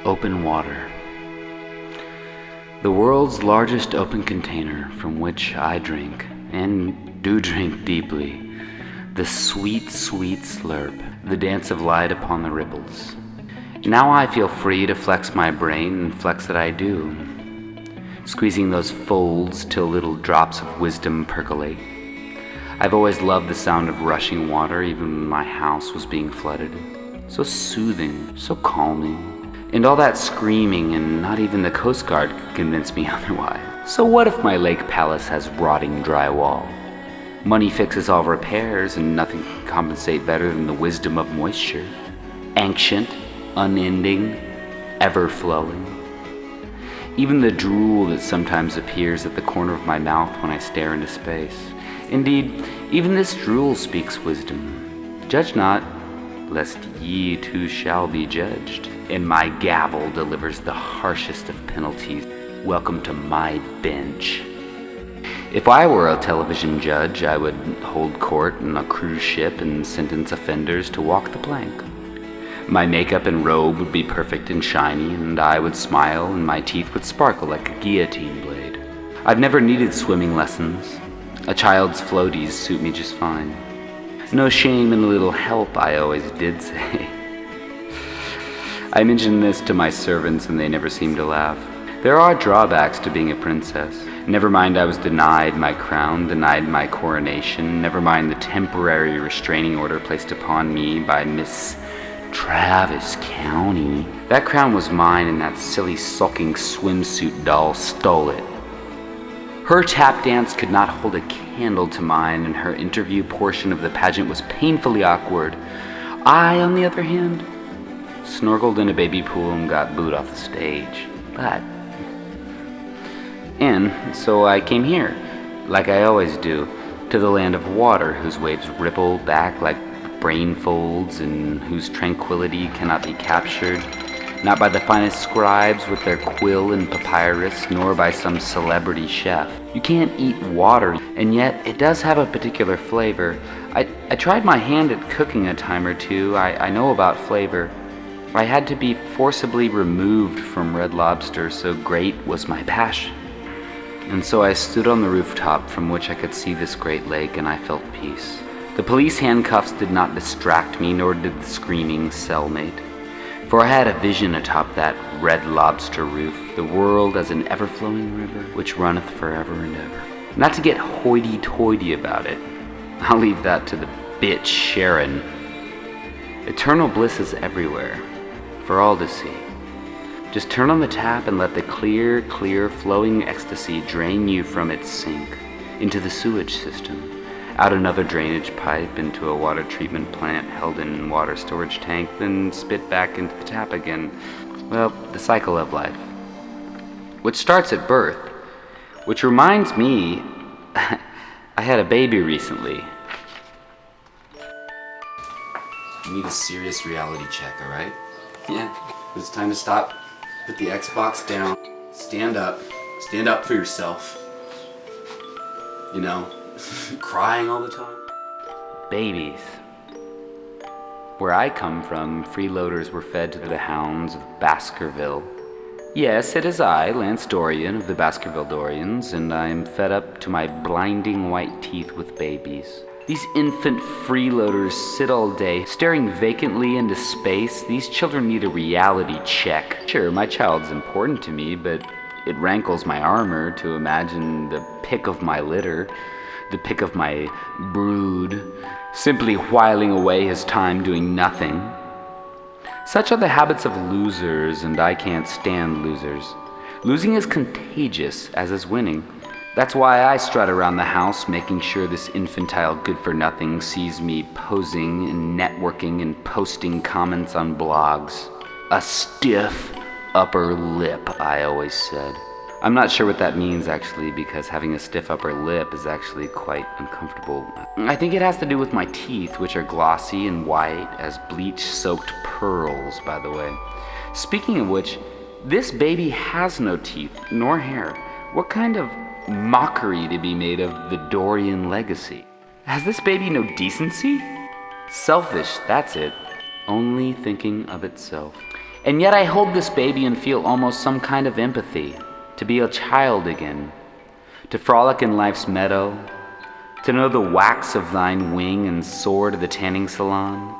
Open water. The world's largest open container from which I drink, and do drink deeply. The sweet, sweet slurp, the dance of light upon the ripples. Now I feel free to flex my brain, and flex that I do, squeezing those folds till little drops of wisdom percolate. I've always loved the sound of rushing water, even when my house was being flooded. So soothing, so calming. And all that screaming, and not even the Coast Guard could convince me otherwise. So what if my lake palace has rotting drywall? Money fixes all repairs, and nothing can compensate better than the wisdom of moisture. Ancient, unending, ever-flowing. Even the drool that sometimes appears at the corner of my mouth when I stare into space. Indeed, even this drool speaks wisdom. Judge not, lest ye too shall be judged. And my gavel delivers the harshest of penalties. Welcome to my bench. If I were a television judge, I would hold court on a cruise ship and sentence offenders to walk the plank. My makeup and robe would be perfect and shiny, and I would smile and my teeth would sparkle like a guillotine blade. I've never needed swimming lessons. A child's floaties suit me just fine. No shame in a little help, I always did say. I mention this to my servants and they never seem to laugh. There are drawbacks to being a princess. Never mind I was denied my crown, denied my coronation. Never mind the temporary restraining order placed upon me by Miss Travis County. That crown was mine and that silly sulking swimsuit doll stole it. Her tap dance could not hold a candle to mine, and her interview portion of the pageant was painfully awkward. I, on the other hand, snorkeled in a baby pool and got booed off the stage. And so I came here, like I always do, to the land of water, whose waves ripple back like brain folds, and whose tranquility cannot be captured, not by the finest scribes with their quill and papyrus, nor by some celebrity chef. You can't eat water, and yet it does have a particular flavor. I tried my hand at cooking a time or two. I know about flavor. I had to be forcibly removed from Red Lobster, so great was my passion. And so I stood on the rooftop from which I could see this great lake, and I felt peace. The police handcuffs did not distract me, nor did the screaming cellmate. For I had a vision atop that Red Lobster roof, the world as an ever-flowing river, which runneth forever and ever. Not to get hoity-toity about it. I'll leave that to the bitch Sharon. Eternal bliss is everywhere, for all to see. Just turn on the tap and let the clear, clear, flowing ecstasy drain you from its sink into the sewage system, out another drainage pipe into a water treatment plant held in water storage tank, then spit back into the tap again. Well, the cycle of life, which starts at birth, which reminds me, I had a baby recently. You need a serious reality check, alright? Yeah, it's time to stop. Put the Xbox down. Stand up. Stand up for yourself. You know, crying all the time. Babies. Where I come from, freeloaders were fed to the hounds of Baskerville. Yes, it is I, Lance Dorian of the Baskerville Dorians, and I am fed up to my blinding white teeth with babies. These infant freeloaders sit all day, staring vacantly into space. These children need a reality check. Sure, my child's important to me, but it rankles my armor to imagine the pick of my litter, the pick of my brood, simply whiling away his time doing nothing. Such are the habits of losers, and I can't stand losers. Losing is contagious, as is winning. That's why I strut around the house, making sure this infantile good-for-nothing sees me posing and networking and posting comments on blogs. A stiff upper lip, I always said. I'm not sure what that means, actually, because having a stiff upper lip is actually quite uncomfortable. I think it has to do with my teeth, which are glossy and white as bleach-soaked pearls, by the way. Speaking of which, this baby has no teeth, nor hair. What kind of mockery to be made of the Dorian legacy? Has this baby no decency? Selfish, that's it. Only thinking of itself. And yet I hold this baby and feel almost some kind of empathy, to be a child again, to frolic in life's meadow, to know the wax of thine wing and soar to the tanning salon.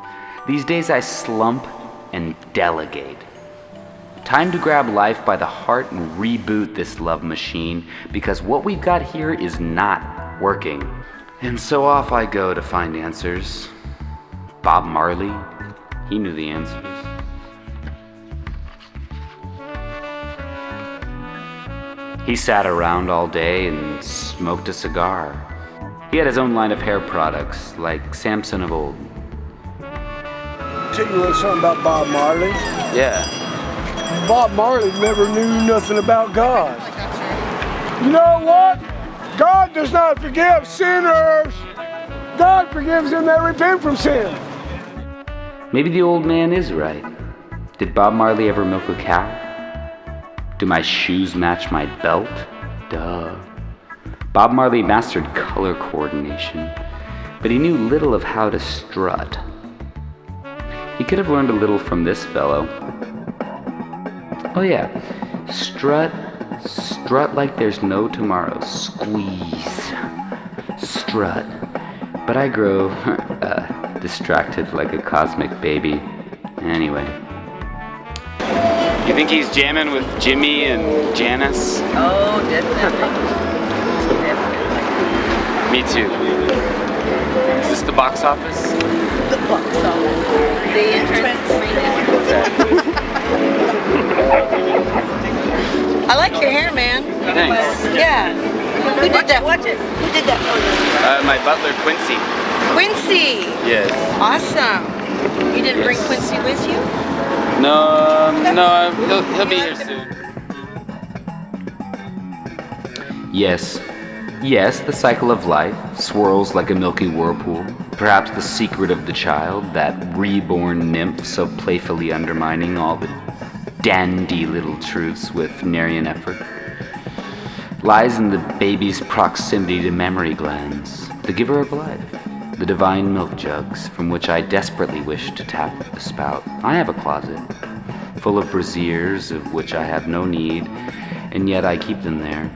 These days I slump and delegate. Time to grab life by the heart and reboot this love machine, because what we've got here is not working. And so off I go to find answers. Bob Marley, he knew the answers. He sat around all day and smoked a cigar. He had his own line of hair products, like Samson of old. Tell you a little something about Bob Marley. Yeah. Bob Marley never knew nothing about God. You know what? God does not forgive sinners. God forgives them that repent from sin. Maybe the old man is right. Did Bob Marley ever milk a cow? Do my shoes match my belt? Duh. Bob Marley mastered color coordination, but he knew little of how to strut. He could have learned a little from this fellow. Oh yeah, strut like there's no tomorrow. Squeeze, strut. But I grow distracted like a cosmic baby. Anyway. You think he's jamming with Jimmy and Janice? Oh, definitely. Me too. Is this the box office? The box office. The entrance. I like your hair, man. Thanks. Yeah. Who did that? Watch it. Who did that for you? My butler, Quincy. Quincy. Yes. Awesome. You didn't bring Quincy with you? No, he'll be here soon. Yes, the cycle of life swirls like a milky whirlpool. Perhaps the secret of the child, that reborn nymph so playfully undermining all the dandy little truths with nary an effort, lies in the baby's proximity to memory glands, the giver of life, the divine milk jugs from which I desperately wish to tap the spout. I have a closet full of brassieres of which I have no need, and yet I keep them there.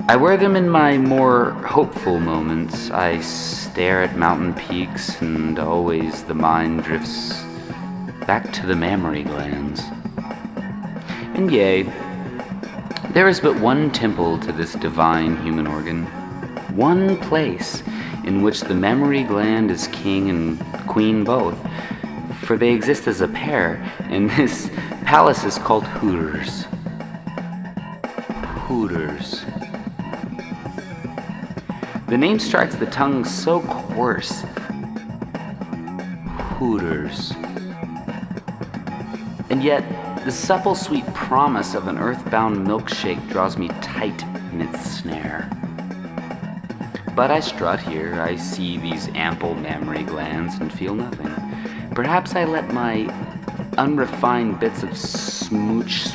I wear them in my more hopeful moments. I stare at mountain peaks, and always the mind drifts back to the mammary glands. And yea, there is but one temple to this divine human organ, one place in which the mammary gland is king and queen both, for they exist as a pair, and this palace is called Hooters. Hooters. The name strikes the tongue so coarse. Hooters. And yet, the supple sweet promise of an earthbound milkshake draws me tight in its snare. But I strut here, I see these ample mammary glands and feel nothing. Perhaps I let my unrefined bits of smooch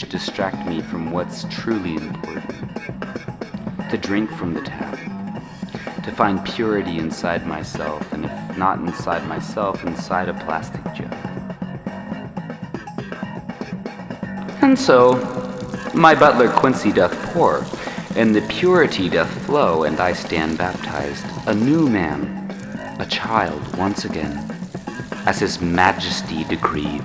distract me from what's truly important. To drink from the tap. To find purity inside myself, and if not inside myself, inside a plastic jug. And so, my butler Quincy doth pour, and the purity doth flow, and I stand baptized, a new man, a child once again, as his majesty decreed.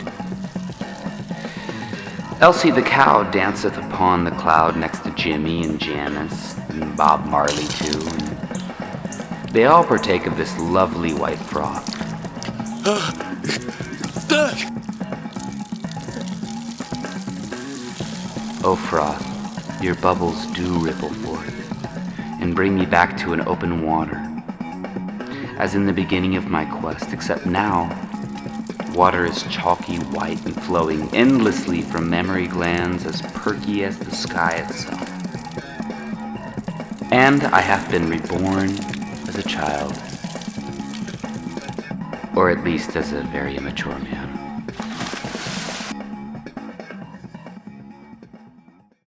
Elsie the cow danceth upon the cloud next to Jimmy and Janice, and Bob Marley too, and they all partake of this lovely white froth. O froth, your bubbles do ripple forth, and bring me back to an open water, as in the beginning of my quest, except now, water is chalky white and flowing endlessly from memory glands as perky as the sky itself. And I have been reborn as a child, or at least as a very immature man.